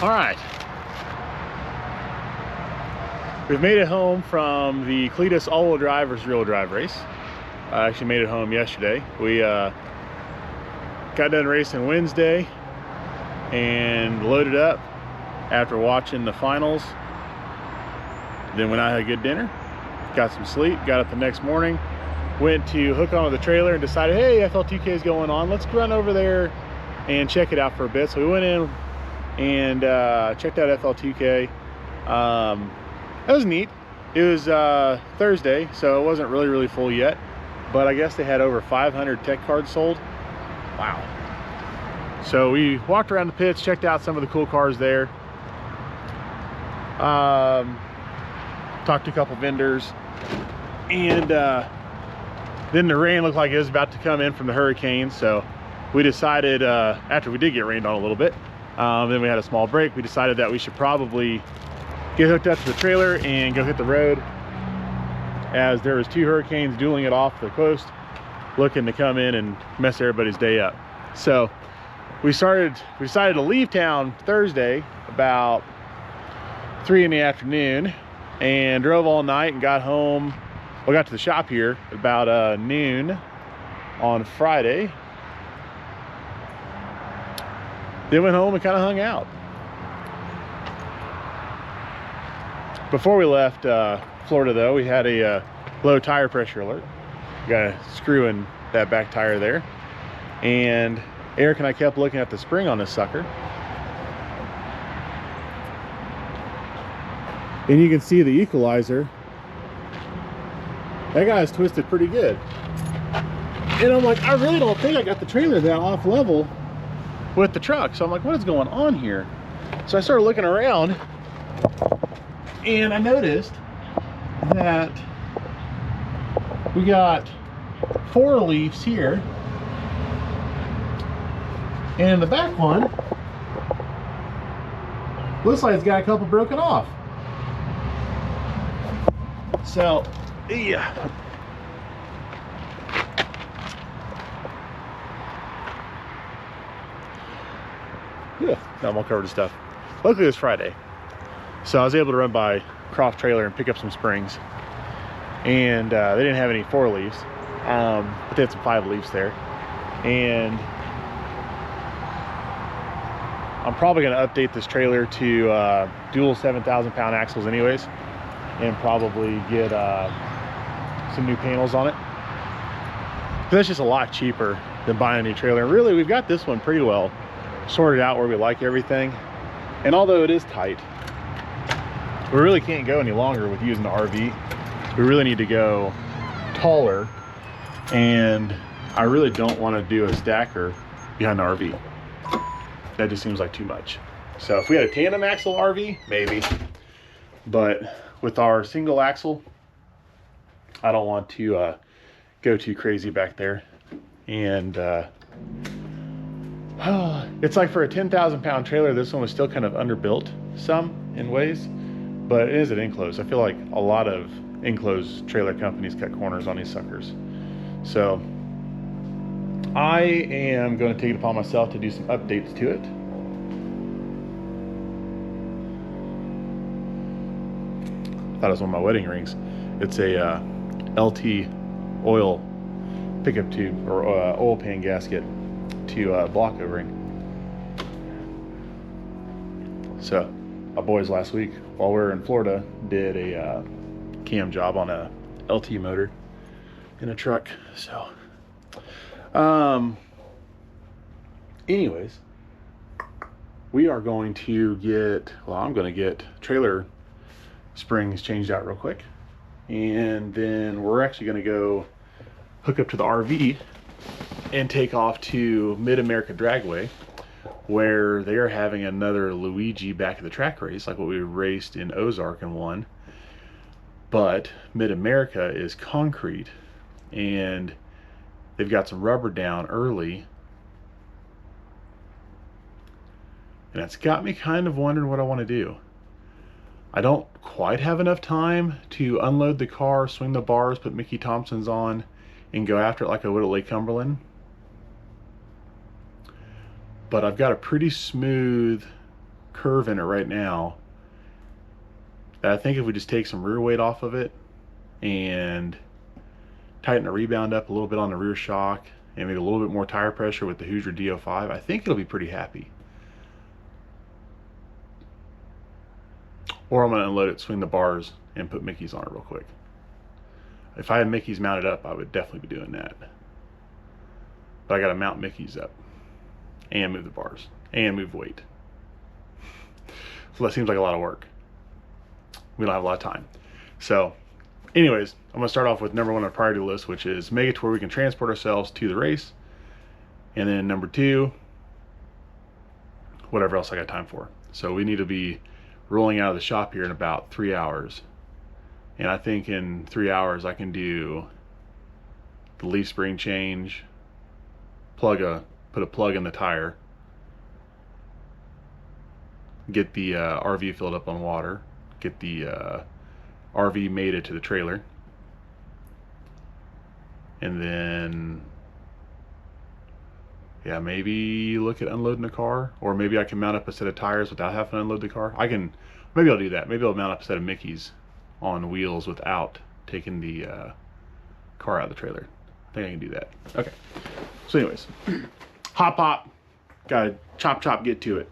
All right, we've made it home from the Cleetus all-wheel drive versus real drive race. I actually made it home yesterday. We got done racing Wednesday and loaded up after watching the finals. Then went out and had a good dinner, got some sleep, got up the next morning, went to hook onto the trailer and decided, hey, FL2K is going on, let's run over there and check it out for a bit. So we went in and checked out FL2K. That was neat. It was Thursday, so it wasn't really full yet, but I guess they had over 500 tech cards sold. Wow. So we walked around the pits, checked out some of the cool cars there, talked to a couple vendors, and then the rain looked like it was about to come in from the hurricane. So we decided, after we did get rained on a little bit, then we had a small break, we decided that we should probably get hooked up to the trailer and go hit the road, as there was 2 hurricanes dueling it off the coast, looking to come in and mess everybody's day up. So we decided to leave town Thursday about 3 in the afternoon and drove all night and got home. We got to the shop here about noon on Friday. Then went home and kind of hung out. Before we left Florida though, we had a low tire pressure alert. Got a screw in that back tire there. And Eric and I kept looking at the spring on this sucker. And you can see the equalizer. That guy's twisted pretty good. And I'm like, I really don't think I got the trailer that off level with the truck. So I'm like, what is going on here? So I started looking around and I noticed that we got 4 leaves here. And in the back one, looks like it's got a couple broken off. So, yeah. I'm all covered in stuff. Luckily it was Friday, so I was able to run by Croft Trailer and pick up some springs. And they didn't have any 4 leaves, but they had some 5 leaves there. And I'm probably going to update this trailer to dual 7,000-pound axles anyways, and probably get some new panels on it. But that's just a lot cheaper than buying a new trailer. And really, we've got this one pretty well sorted out where we like everything. And although it is tight, we really can't go any longer with using the RV. We really need to go taller, and I really don't want to do a stacker behind the RV. That just seems like too much. So if we had a tandem axle RV, maybe, but with our single axle, I don't want to go too crazy back there. And it's like for a 10,000-pound trailer, this one was still kind of underbuilt some in ways, but it is an enclosed. I feel like a lot of enclosed trailer companies cut corners on these suckers. So I am going to take it upon myself to do some updates to it. I thought it was one of my wedding rings. It's a LT oil pickup tube, or oil pan gasket to block O-ring. So my boys last week, while we were in Florida, did a cam job on a LT motor in a truck. So anyways, we are going to get, well, I'm going to get trailer springs changed out real quick, and then we're actually going to go hook up to the RV and take off to Mid America Dragway, where they are having another Luigi back at the track race, like what we raced in Ozark and won. But Mid America is concrete, and they've got some rubber down early, and that's got me kind of wondering what I want to do. I don't quite have enough time to unload the car, swing the bars, put Mickey Thompson's on, and go after it like I would at Lake Cumberland. But I've got a pretty smooth curve in it right now that I think if we just take some rear weight off of it and tighten the rebound up a little bit on the rear shock and maybe a little bit more tire pressure with the Hoosier D05, I think it'll be pretty happy. Or I'm going to unload it, swing the bars, and put Mickey's on it real quick. If I had Mickey's mounted up, I would definitely be doing that. But I got to mount Mickey's up and move the bars and move weight. So that seems like a lot of work. We don't have a lot of time. So anyways, I'm going to start off with number one on the priority list, which is make it to where we can transport ourselves to the race. And then number two, whatever else I got time for. So we need to be rolling out of the shop here in about 3 hours. And I think in 3 hours I can do the leaf spring change, put a plug in the tire, get the RV filled up on water, get the RV mated to the trailer, and then yeah, maybe look at unloading the car, or maybe I can mount up a set of tires without having to unload the car. Maybe I'll do that. Maybe I'll mount up a set of Mickey's on wheels without taking the car out of the trailer. I think I can do that. Okay. So anyways, hop, gotta chop, get to it.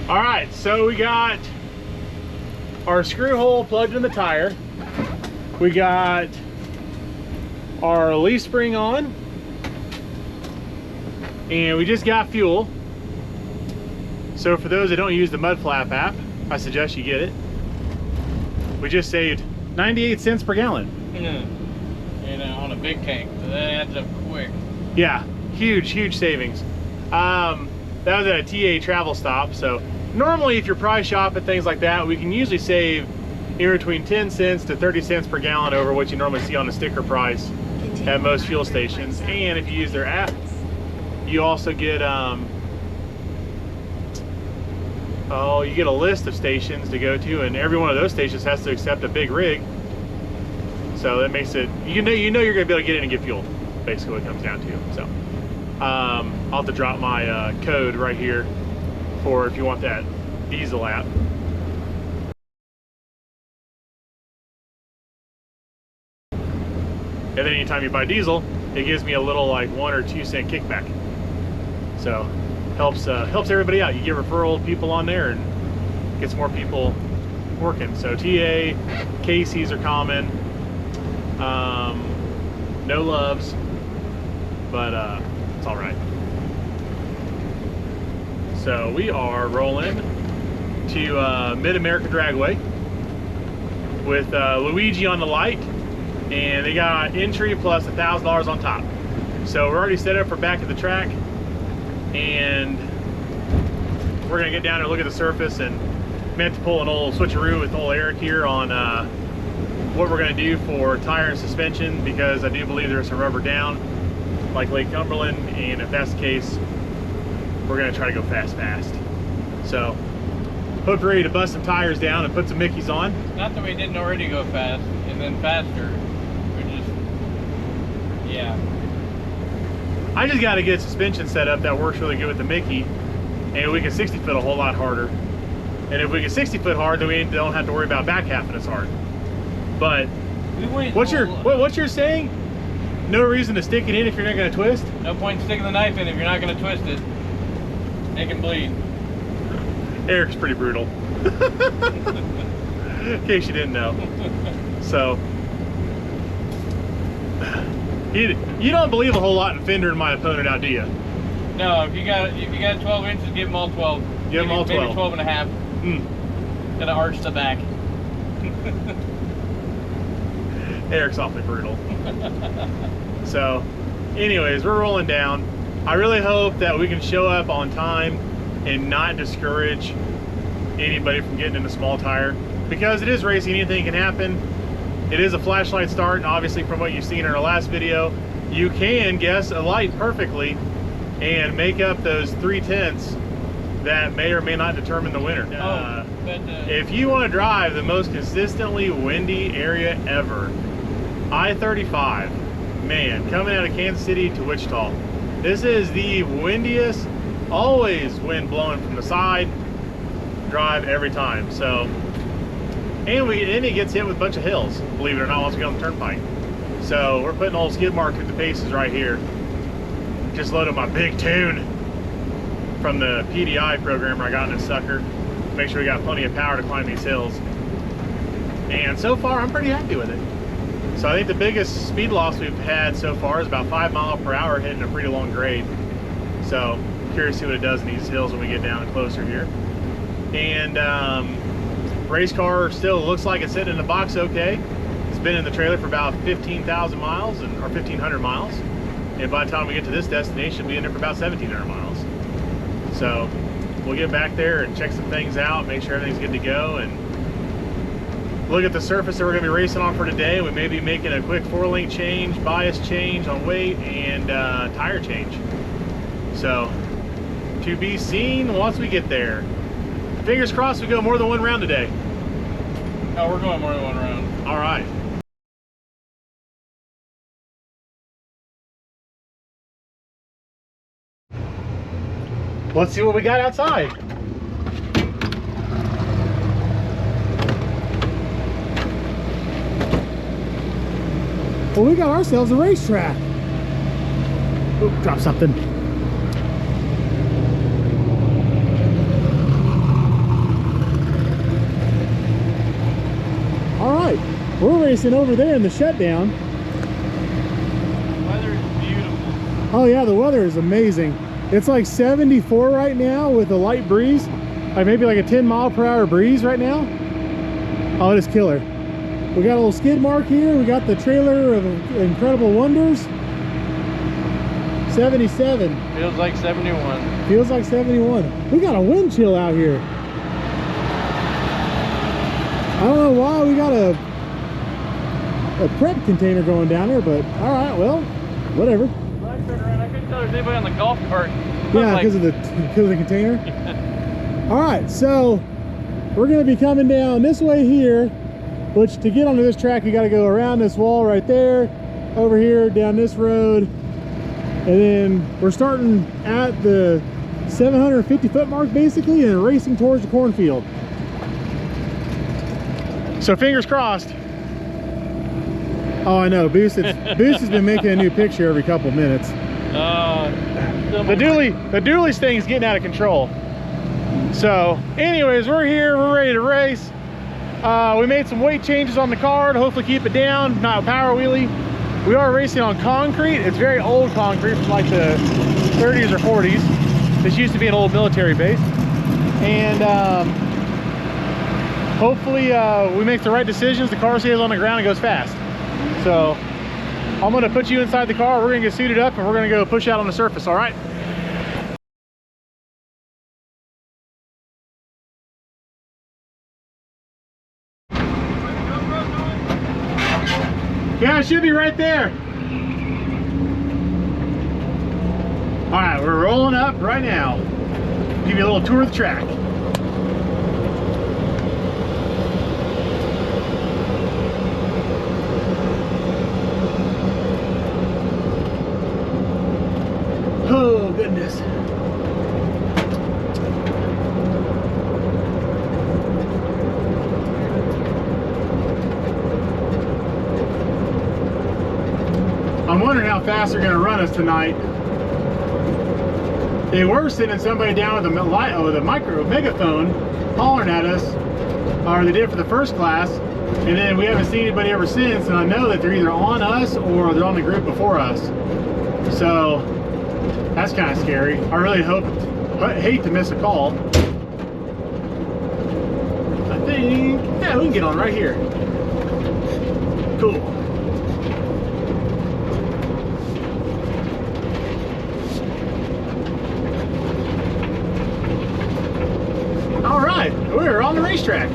All right, so we got our screw hole plugged in the tire. We got our leaf spring on, and we just got fuel. So for those that don't use the Mud Flap app, I suggest you get it. We just saved 98 cents per gallon. You know, on a big tank, so that adds up quick. Yeah, huge savings. That was at a TA travel stop. So normally if you're price shopping things like that, we can usually save anywhere between 10 cents to 30 cents per gallon over what you normally see on the sticker price at most fuel stations. And if you use their app, you also get you get a list of stations to go to, and every one of those stations has to accept a big rig. So that makes it, you know you're gonna be able to get in and get fuel, basically what it comes down to. So I'll have to drop my code right here for if you want that diesel app. And then anytime you buy diesel, it gives me a little like 1 or 2 cent kickback. So helps everybody out. You get referral people on there and gets more people working. So TA, KCs are common. No loves, but it's all right. So we are rolling to Mid America Dragway with Luigi on the light, and they got entry plus $1,000 on top. So we're already set up for back at the track, and we're gonna get down and look at the surface, and meant to pull an old switcheroo with old Eric here on what we're gonna do for tire and suspension, because I do believe there's some rubber down like Lake Cumberland, and if that's the case, we're gonna try to go fast. So hope you're ready to bust some tires down and put some Mickeys on. Not that we didn't already go fast and then faster. Yeah. I just got to get suspension set up that works really good with the Mickey, and we can 60 foot a whole lot harder. And if we get 60 foot hard, then we don't have to worry about back halfing as hard. But what's your saying? No reason to stick it in if you're not going to twist? No point in sticking the knife in if you're not going to twist it. It can bleed. Eric's pretty brutal. In case you didn't know. So you don't believe a whole lot in fendering my opponent out, do you? No, if you got 12 inches, give them all 12. Give them all 12. Maybe 12 and a half. Gotta arch the back. Eric's awfully brutal. So anyways, we're rolling down. I really hope that we can show up on time and not discourage anybody from getting in a small tire, because it is racing, anything can happen. It is a flashlight start, and obviously from what you've seen in our last video, you can guess a light perfectly and make up those 3/10 that may or may not determine the winner. If you want to drive the most consistently windy area ever, I-35, man, coming out of Kansas City to Wichita. This is the windiest, always wind blowing from the side drive every time. So, and it gets hit with a bunch of hills, believe it or not, once we get on the turnpike. So we're putting old skid mark through the paces right here. Just loaded my big tune from the PDI program I got in this sucker. Make sure we got plenty of power to climb these hills. And so far, I'm pretty happy with it. So I think the biggest speed loss we've had so far is about 5 miles per hour hitting a pretty long grade. So curious to see what it does in these hills when we get down closer here. And race car still looks like it's sitting in the box okay. It's been in the trailer for about 15,000 miles or 1,500 miles. And by the time we get to this destination, it'll be in there for about 1,700 miles. So we'll get back there and check some things out, make sure everything's good to go, and look at the surface that we're going to be racing on for today. We may be making a quick 4-link change, bias change on weight, and tire change. So to be seen once we get there. Fingers crossed we go more than one round today. Oh, we're going more than one round. All right. Let's see what we got outside. Well, we got ourselves a racetrack. Oop, drop something. All right, we're racing over there in the shutdown. The weather is beautiful. Oh yeah, the weather is amazing. It's like 74 right now with a light breeze, like maybe like a 10 mile per hour breeze right now. Oh, it is killer. We got a little skid mark here. We got the trailer of Incredible Wonders. 77. Feels like 71. Feels like 71. We got a wind chill out here. I don't know why we got a prep container going down there, but all right, well, whatever. When I turned around, I couldn't tell there's anybody on the golf cart. Yeah, because of the container. All right, so we're going to be coming down this way here, which to get onto this track, you got to go around this wall right there, over here, down this road, and then we're starting at the 750 foot mark basically and racing towards the cornfield. So fingers crossed. Oh, I know. Boost has been making a new picture every couple minutes. The dualies thing's getting out of control. So anyways, we're here, we're ready to race. We made some weight changes on the car to hopefully keep it down, not a power wheelie. We are racing on concrete. It's very old concrete from like the 30s or 40s. This used to be an old military base. And hopefully we make the right decisions. The car stays on the ground and goes fast. So I'm gonna put you inside the car. We're gonna get suited up and we're gonna go push out on the surface, all right? Yeah, it should be right there. All right, we're rolling up right now. Give you a little tour of the track. Oh, goodness. I'm wondering how fast they're going to run us tonight. They were sending somebody down with a megaphone hollering at us, or they did for the first class, and then we haven't seen anybody ever since, and I know that they're either on us or they're on the group before us. So that's kind of scary. I really hate to miss a call. I think, yeah, we can get on right here. Cool. All right, we're on the racetrack.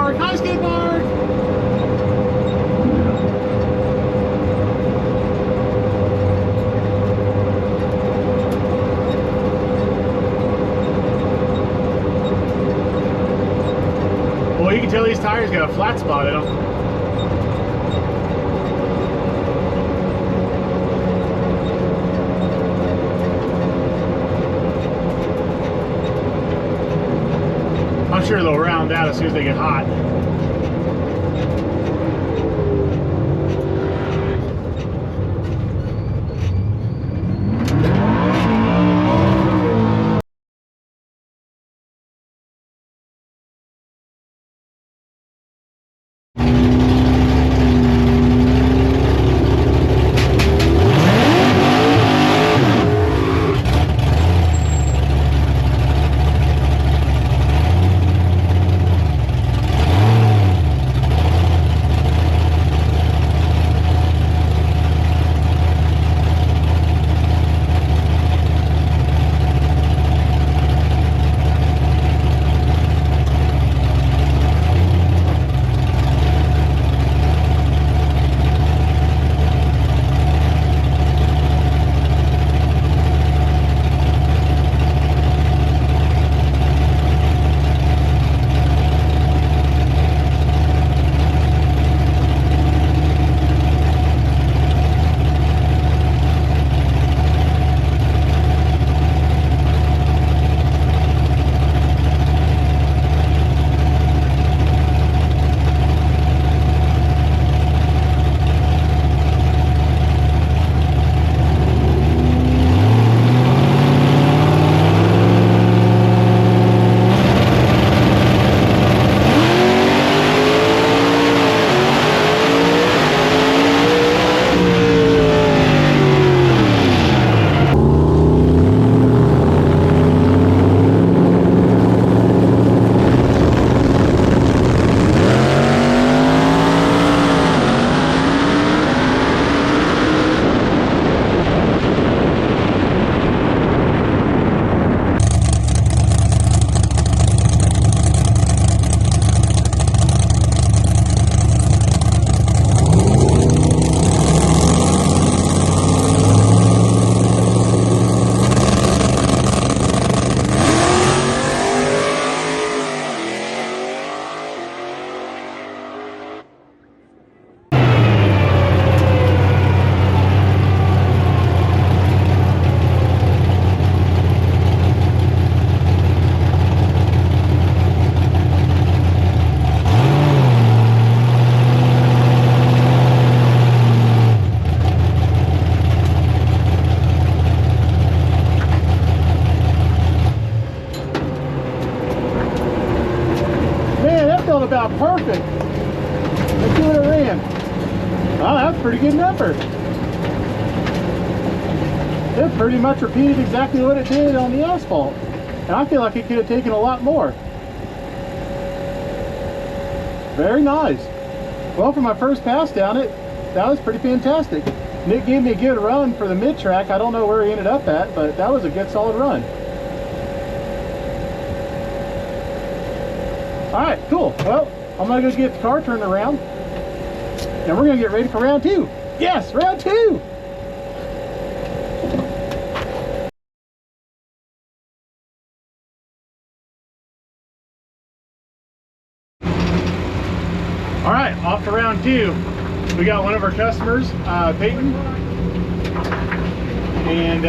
Mark. Hi, Skid Mark. Well, you can tell these tires got a flat spot in them. I'm sure they'll round out as soon as they get hot. About perfect. Let's see what it ran. Oh, that's a pretty good number. It pretty much repeated exactly what it did on the asphalt. And I feel like it could have taken a lot more. Very nice. Well, for my first pass down it, that was pretty fantastic. Nick gave me a good run for the mid-track. I don't know where he ended up at, but that was a good solid run. Alright, cool. Well, I'm gonna go get the car turned around and we're gonna get ready for round 2. Yes, round 2! Alright, off to round 2. We got one of our customers, Peyton. And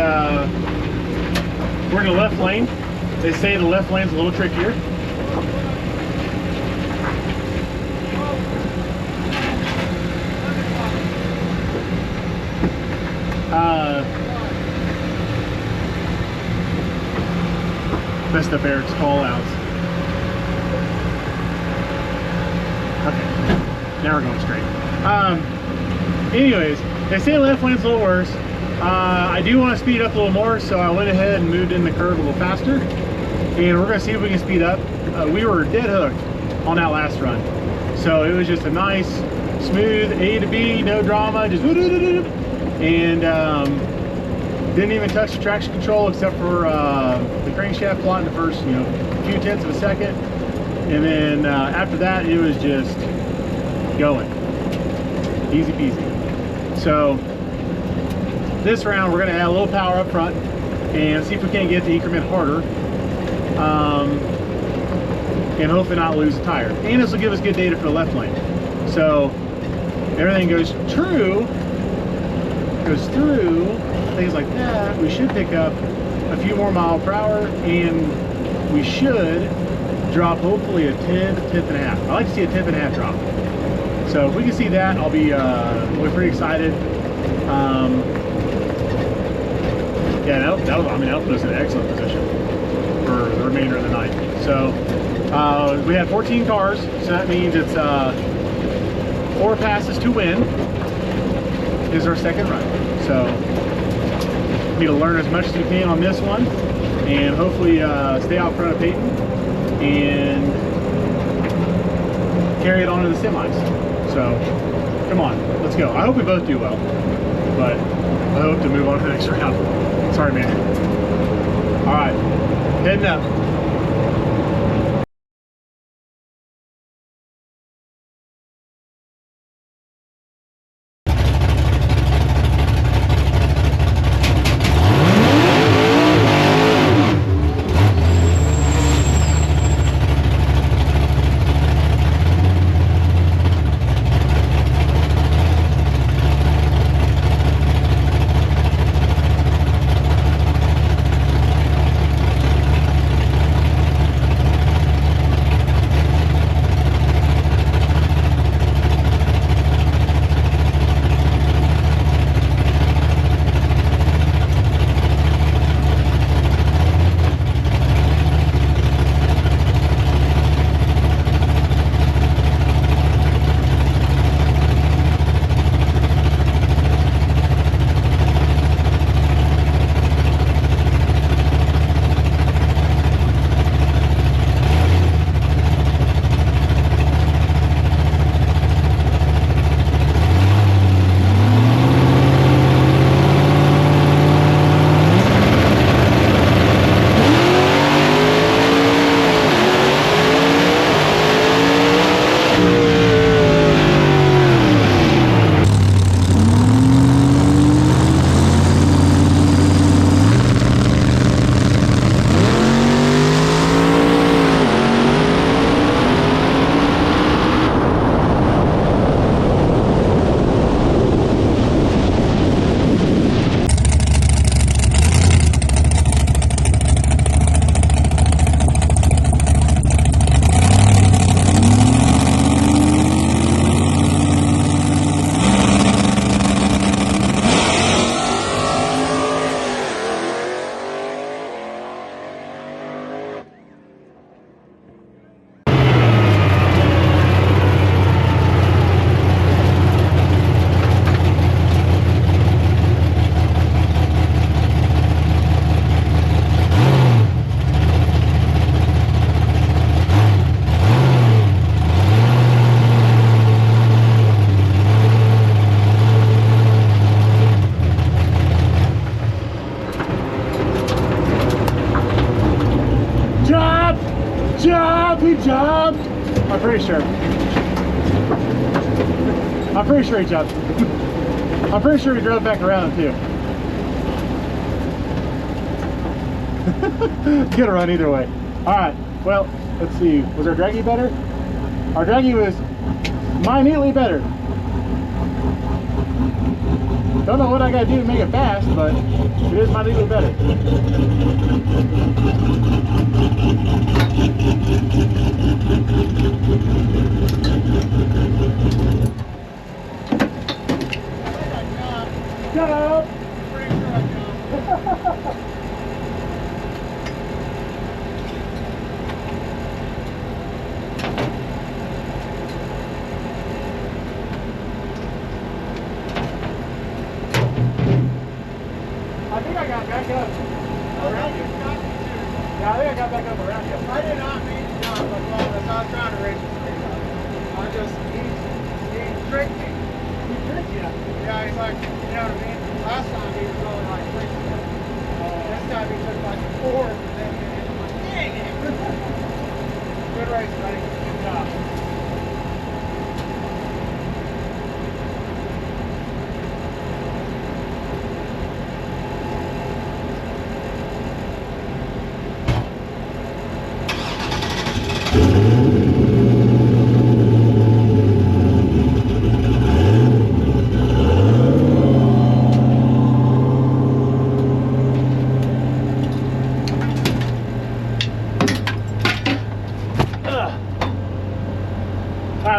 we're in the left lane. They say the left lane's a little trickier. Messed up Eric's call outs. Okay, now we're going straight. Anyways, they say left lane's a little worse. I do want to speed up a little more, so I went ahead and moved in the curve a little faster. And we're going to see if we can speed up. We were dead hooked on that last run. So it was just a nice, smooth A to B, no drama, just and didn't even touch the traction control except for the crankshaft plot in the first, few tenths of a second. And then after that, it was just going. Easy peasy. So this round, we're gonna add a little power up front and see if we can't get the increment harder. And hopefully not lose a tire. And this will give us good data for the left lane. So everything goes through, things like that, we should pick up a few more miles per hour, and we should drop hopefully a 10th and a half. I like to see a 10th and a half drop. So if we can see that, I'll be we're pretty excited. Yeah, that'll put us in an excellent position for the remainder of the night. So we have 14 cars, so that means it's 4 passes to win is our second run. So we need to learn as much as we can on this one, and hopefully stay out front of Peyton and carry it on to the semis. So come on, let's go. I hope we both do well, but I hope to move on to the next round. Sorry, man. All right, heading up. Jumped! I'm pretty sure. I'm pretty sure he jumped. I'm pretty sure he drove back around too. Get a run either way. Alright, well, let's see. Was our draggy better? Our draggy was minutely better. Don't know what I gotta do to make it fast, but it is minutely better. Shut up! I think I got back up around you. Yeah, I think I got back up around you. I did not mean to jump as long as I was trying to race him. I just, he tricked me. He tricked you. Yeah, he's like, you know what I mean? Last time he was only like 3 minutes. This time he took like 4, and then I'm like, dang it. Good race, buddy.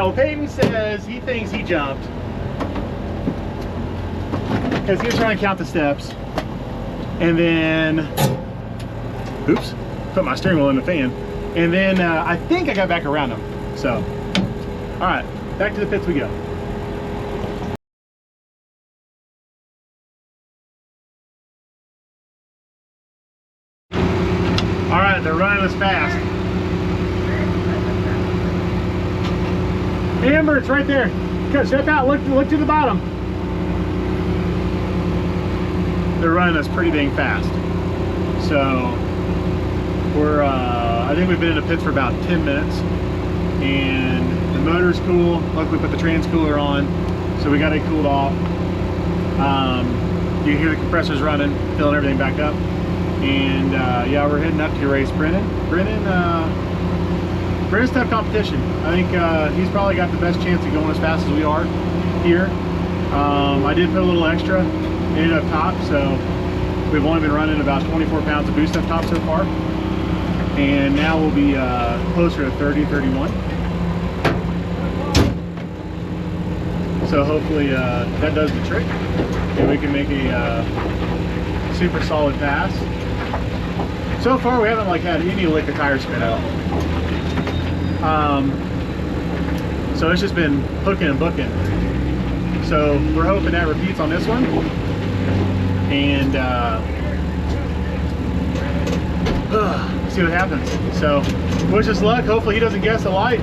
So Peyton says he thinks he jumped because he was trying to count the steps, and then, oops, put my steering wheel in the fan, and then I think I got back around him. So, all right, back to the pits we go. All right, they're running us fast. Amber, it's right there. Step out, look to the bottom. They're running us pretty dang fast. So we're, I think we've been in the pits for about 10 minutes, and the motor's cool. Luckily we put the trans cooler on, so we got it cooled off. You can hear the compressors running, filling everything back up. And yeah, we're heading up to race Brennan. Brennan's tough competition. I think he's probably got the best chance of going as fast as we are here. I did put a little extra in up top, so we've only been running about 24 pounds of boost up top so far. And now we'll be closer to 30, 31. So hopefully that does the trick, and we can make a super solid pass. So far we haven't like had any lick of tire spin out. So it's just been hooking and booking. So we're hoping that repeats on this one, and see what happens. So wish us luck. Hopefully he doesn't guess a light,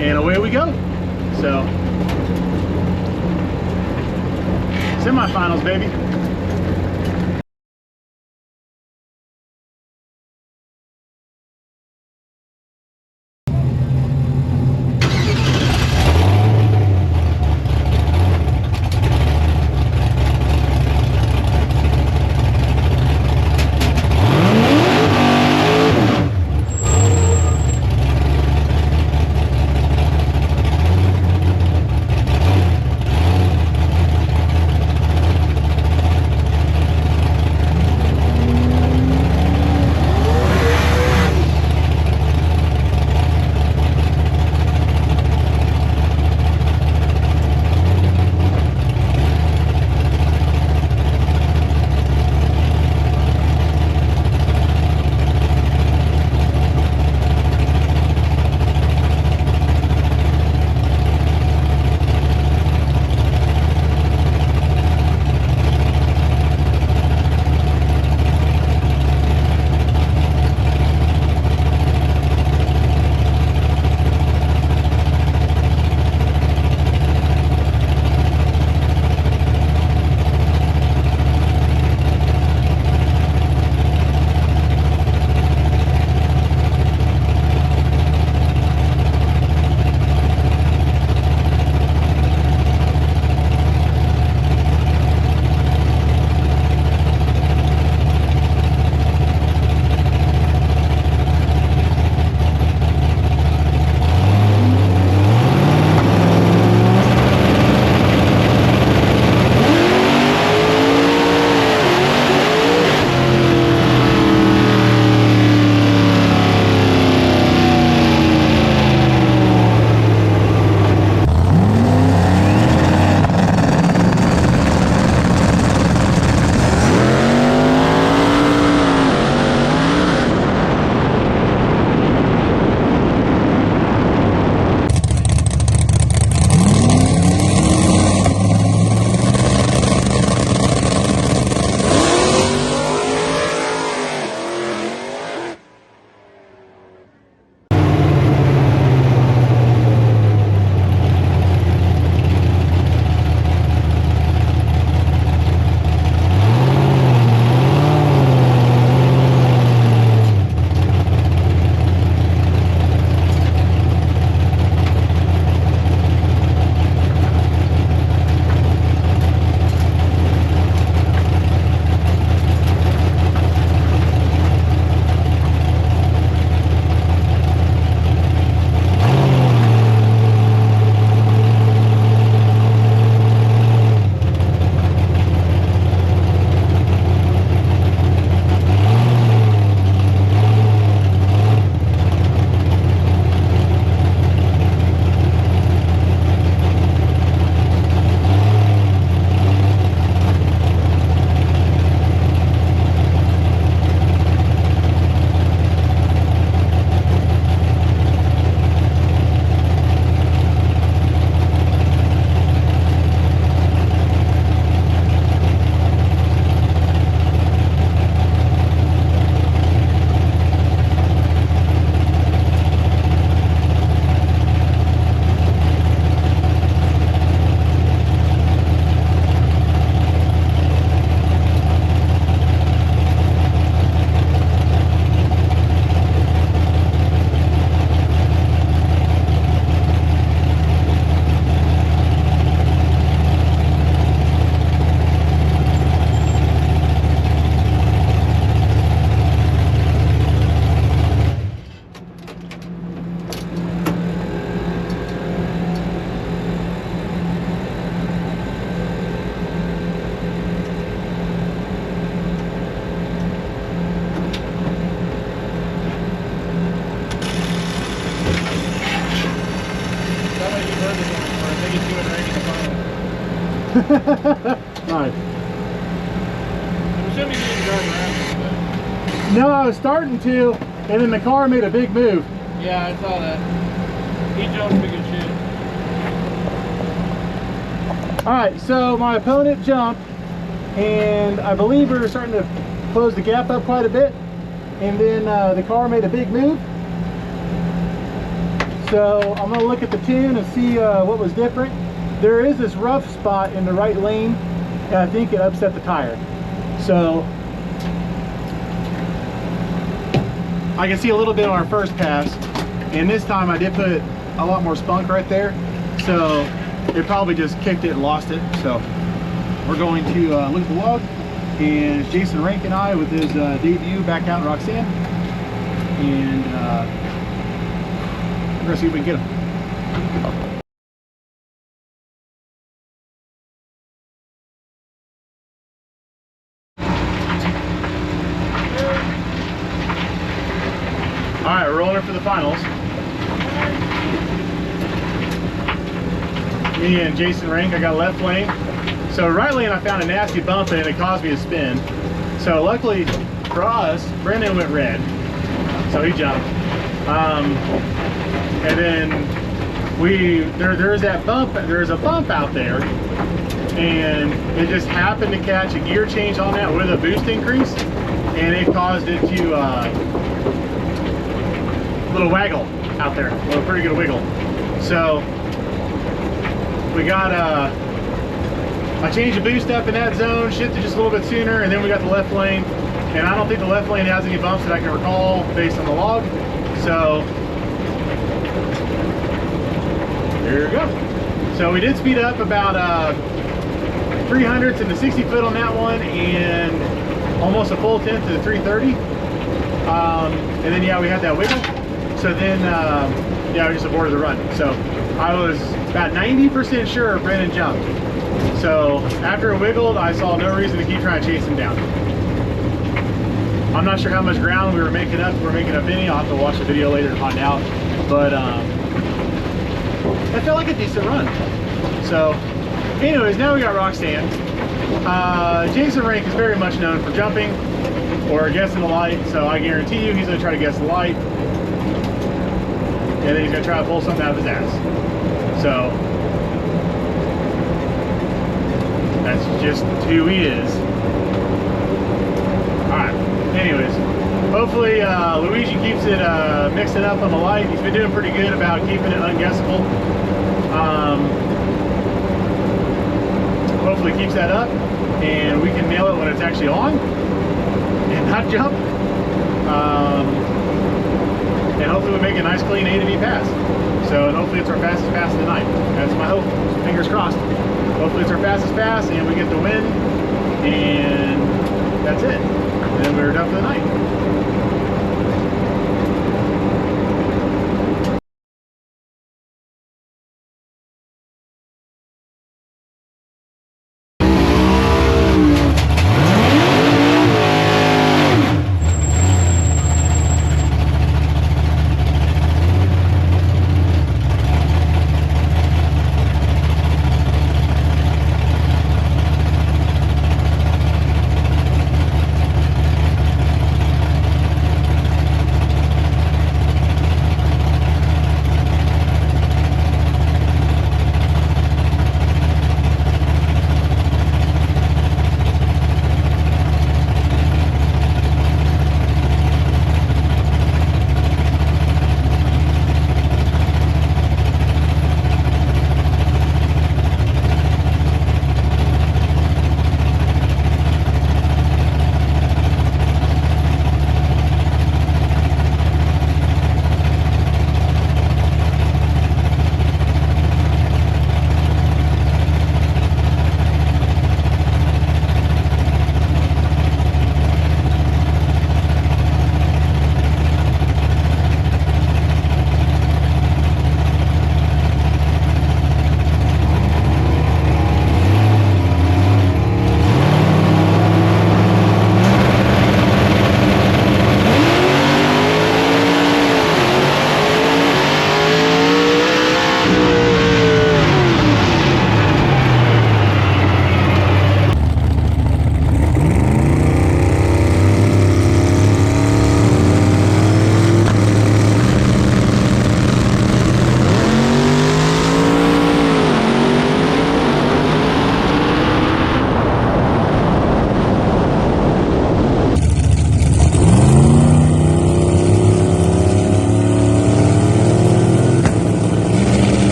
and away we go. So semifinals, baby. Alright. I'm assuming you didn't drive around this, but... No, I was starting to, and then the car made a big move. Yeah, I saw that. He jumped big as shit. Alright, so my opponent jumped, and I believe we were starting to close the gap up quite a bit, and then the car made a big move. So I'm going to look at the tune and see what was different. There is this rough spot in the right lane, and I think it upset the tire. So I can see a little bit on our first pass, and this time I did put a lot more spunk right there, so it probably just kicked it and lost it. So we're going to look at the log, and it's Jason Rank and I with his debut back out in Roxanne, and we're gonna see if we can get him. All right, we're rolling for the finals. Me and Jason Rank, I got left lane. So right lane, I found a nasty bump and it caused me to spin. So luckily for us, Brendan went red, so he jumped. And then there's that bump, there's a bump out there, and it just happened to catch a gear change on that with a boost increase, and it caused it to little waggle out there, a little pretty good wiggle. So we got I changed the boost up in that zone, shifted just a little bit sooner, and then we got the left lane, and I don't think the left lane has any bumps that I can recall based on the log. So here we go. So we did speed up about 300ths into 60 foot on that one, and almost a full tenth to the 330. And then yeah, we had that wiggle. So then yeah, we just aborted the run. So I was about 90% sure Brendan jumped. So after it wiggled, I saw no reason to keep trying to chase him down. I'm not sure how much ground we were making up. If we're making up any, I'll have to watch the video later to find out. But that felt like a decent run. So anyways, now we got Roxanne. Jason Rank is very much known for jumping or guessing the light. So I guarantee you he's gonna try to guess the light. And then he's gonna try to pull something out of his ass. So that's just who he is. Alright, anyways, hopefully Luigi keeps it mixing up on the light. He's been doing pretty good about keeping it unguessable. Hopefully keeps that up, and we can nail it when it's actually on and not jump. And hopefully we make a nice clean A to B pass. So, and hopefully it's our fastest pass of the night. That's my hope. Fingers crossed. Hopefully it's our fastest pass and we get the win, and that's it. And then we're done for the night.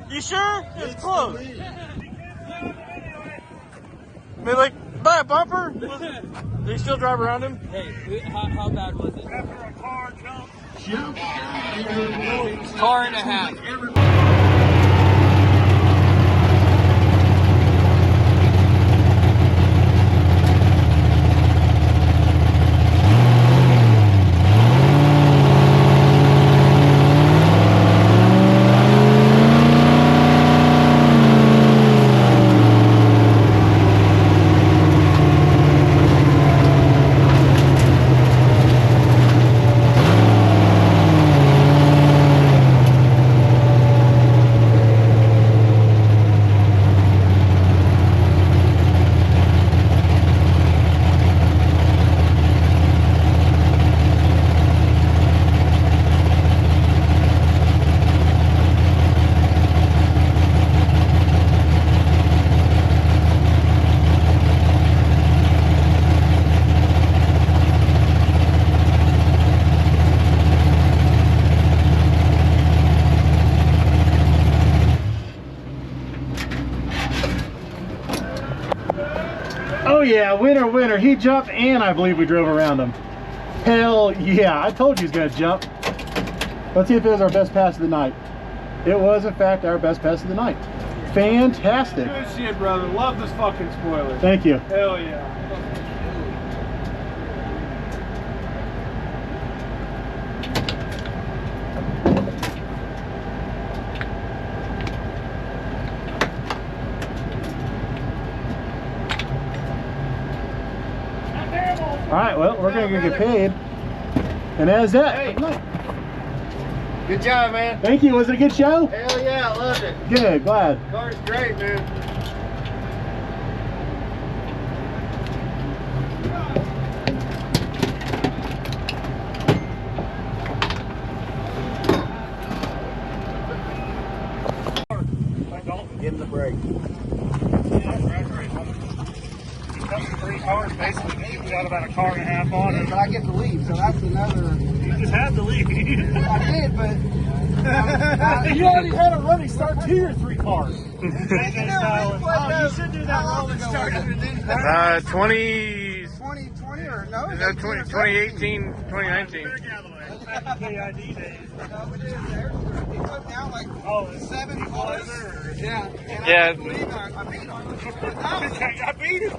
You sure? It's close. Maybe like by a bumper? Did he still drive around him? Hey, how bad was it? After a car jump. Car and a half. Oh yeah, winner, winner. He jumped and I believe we drove around him. Hell yeah, I told you he was gonna jump. Let's see if it was our best pass of the night. It was in fact our best pass of the night. Fantastic. Good shit, brother. Love this fucking spoiler. Thank you. Hell yeah. All right, well, we're gonna get paid. And as that, Hey. Good job, man. thank you. Was it a good show? Hell yeah, I loved it. Good, glad. Car's great, man. Give him the brake. Three cars basically. We got about a car and a half on it. But I get to leave, so that's another. You just had to leave. I did, but. You already had a running start 2 or 3 cars. You should do that rolling start. 20 2020 or no? 2018, 2019. KID days. No, we did. He took down like 7 cars. Yeah. And Yeah. I believe I beat him. I beat him.